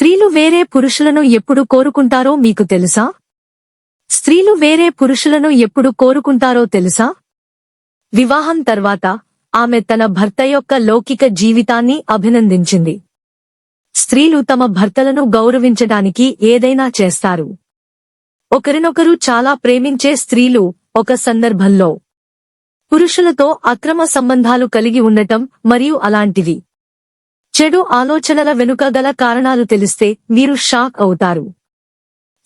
స్త్రీలు వేరే పురుషులను ఎప్పుడు కోరుకుంటారో మీకు తెలుసా? స్త్రీలు వేరే పురుషులను ఎప్పుడు కోరుకుంటారో తెలుసా? వివాహం తర్వాత ఆమె తన భర్త యొక్క లౌకిక జీవితాన్ని అభినందించింది. స్త్రీలు తమ భర్తలను గౌరవించడానికి ఏదైనా చేస్తారు. ఒకరినొకరు చాలా ప్రేమించే స్త్రీలు ఒక సందర్భంలో పురుషులతో అక్రమ సంబంధాలు కలిగి ఉండటం మరియు అలాంటివి. చెడు ఆలోచనల వెనుక గల కారణాలు తెలిస్తే మీరు షాక్ అవుతారు.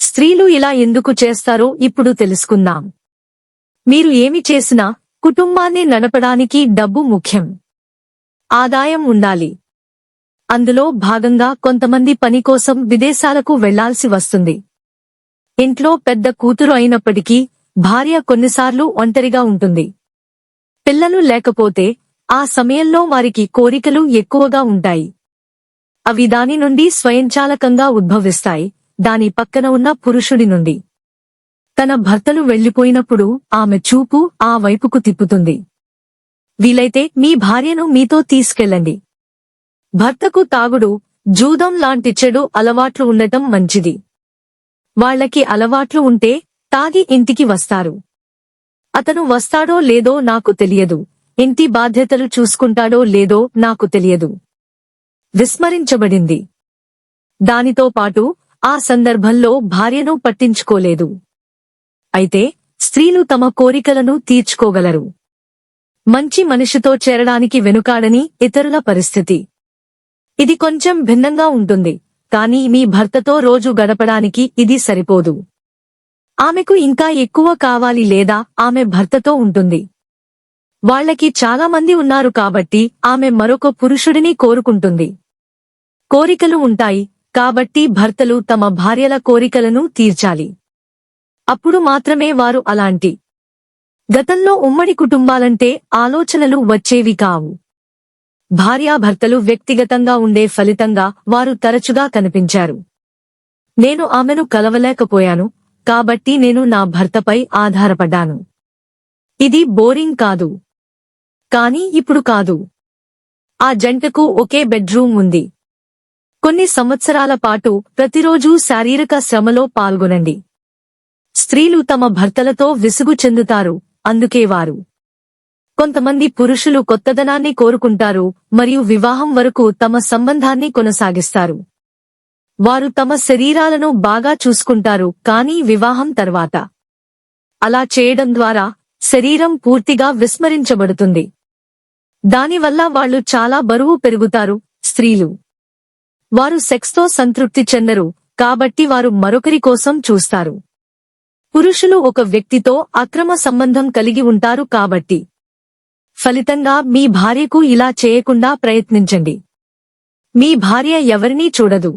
స్త్రీలు ఇలా ఎందుకు చేస్తారో ఇప్పుడు తెలుసుకుందాం. మీరు ఏమి చేసినా కుటుంబాన్ని నడపడానికి డబ్బు ముఖ్యం. ఆదాయం ఉండాలి. అందులో భాగంగా కొంతమంది పని కోసం విదేశాలకు వెళ్లాల్సి వస్తుంది. ఇంట్లో పెద్ద కూతురు అయినప్పటికీ భార్య కొన్నిసార్లు ఒంటరిగా ఉంటుంది. పిల్లలు లేకపోతే ఆ సమయంలో వారికి కోరికలు ఎక్కువగా ఉంటాయి. అవి దాని నుండి స్వయంచాలకంగా ఉద్భవిస్తాయి, దాని పక్కన ఉన్న పురుషుడి నుండి. తన భర్తలు వెళ్లిపోయినప్పుడు ఆమె చూపు ఆ వైపుకు తిప్పుతుంది. వీలైతే మీ భార్యను మీతో తీసుకెళ్ళండి. భర్తకు తాగుడు, జూదం లాంటి చెడు అలవాట్లు ఉండటం మంచిది. వాళ్లకి అలవాట్లు ఉంటే తాగి ఇంటికి వస్తారు. అతను వస్తాడో లేదో నాకు తెలియదు, ఇంటి బాధ్యతలు చూసుకుంటాడో లేదో నాకు తెలియదు. విస్మరించబడింది. దానితో పాటు ఆ సందర్భంలో భార్యను పట్టించుకోలేదు. అయితే స్త్రీలు తమ కోరికలను తీర్చుకోగలరు. మంచి మనిషితో చేరడానికి వెనుకాడని ఇతరుల పరిస్థితి. ఇది కొంచెం భిన్నంగా ఉంటుంది, కానీ మీ భర్తతో రోజు గడపడానికి ఇది సరిపోదు. ఆమెకు ఇంకా ఎక్కువ కావాలి లేదా ఆమె భర్తతో ఉంటుంది. వాళ్లకి చాలా మంది ఉన్నారు కాబట్టి ఆమె మరొక పురుషుడిని కోరుకుంటుంది. కోరికలు ఉంటాయి కాబట్టి భర్తలు తమ భార్యల కోరికలను తీర్చాలి. అప్పుడు మాత్రమే వారు అలాంటి. గతంలో ఉమ్మడి కుటుంబాలంటే ఆలోచనలు వచ్చేవి కావు. భార్యాభర్తలు వ్యక్తిగతంగా ఉండే ఫలితంగా వారు తరచుగా కనిపించారు. నేను ఆమెను కలవలేకపోయాను, కాబట్టి నేను నా భర్తపై ఆధారపడ్డాను. ఇది బోరింగ్ కాదు. కానీ ఇప్పుడు కాదు. ఆ జంటకు ఒకే బెడ్రూమ్ ఉంది. కొన్ని సంవత్సరాల పాటు ప్రతిరోజూ శారీరక శ్రమలో పాల్గొనండి. స్త్రీలు తమ భర్తలతో విసుగు చెందుతారు, అందుకే వారు. కొంతమంది పురుషులు కొత్తదనాన్ని కోరుకుంటారు మరియు వివాహం వరకు తమ సంబంధాన్ని కొనసాగిస్తారు. వారు తమ శరీరాలను బాగా చూసుకుంటారు, కానీ వివాహం తర్వాత అలా చేయడం ద్వారా శరీరం పూర్తిగా విస్మరించబడుతుంది. దానివల్ల వాళ్ళు చాలా బరువు పెరుగుతారు. స్త్రీలు వారు సెక్స్తో సంతృప్తి చెందరు, కాబట్టి వారు మరొకరి కోసం చూస్తారు. పురుషులు ఒక వ్యక్తితో అక్రమ సంబంధం కలిగి ఉంటారు కాబట్టి. ఫలితంగా మీ భార్యకు ఇలా చేయకుండా ప్రయత్నించండి. మీ భార్య ఎవరినీ చూడదు.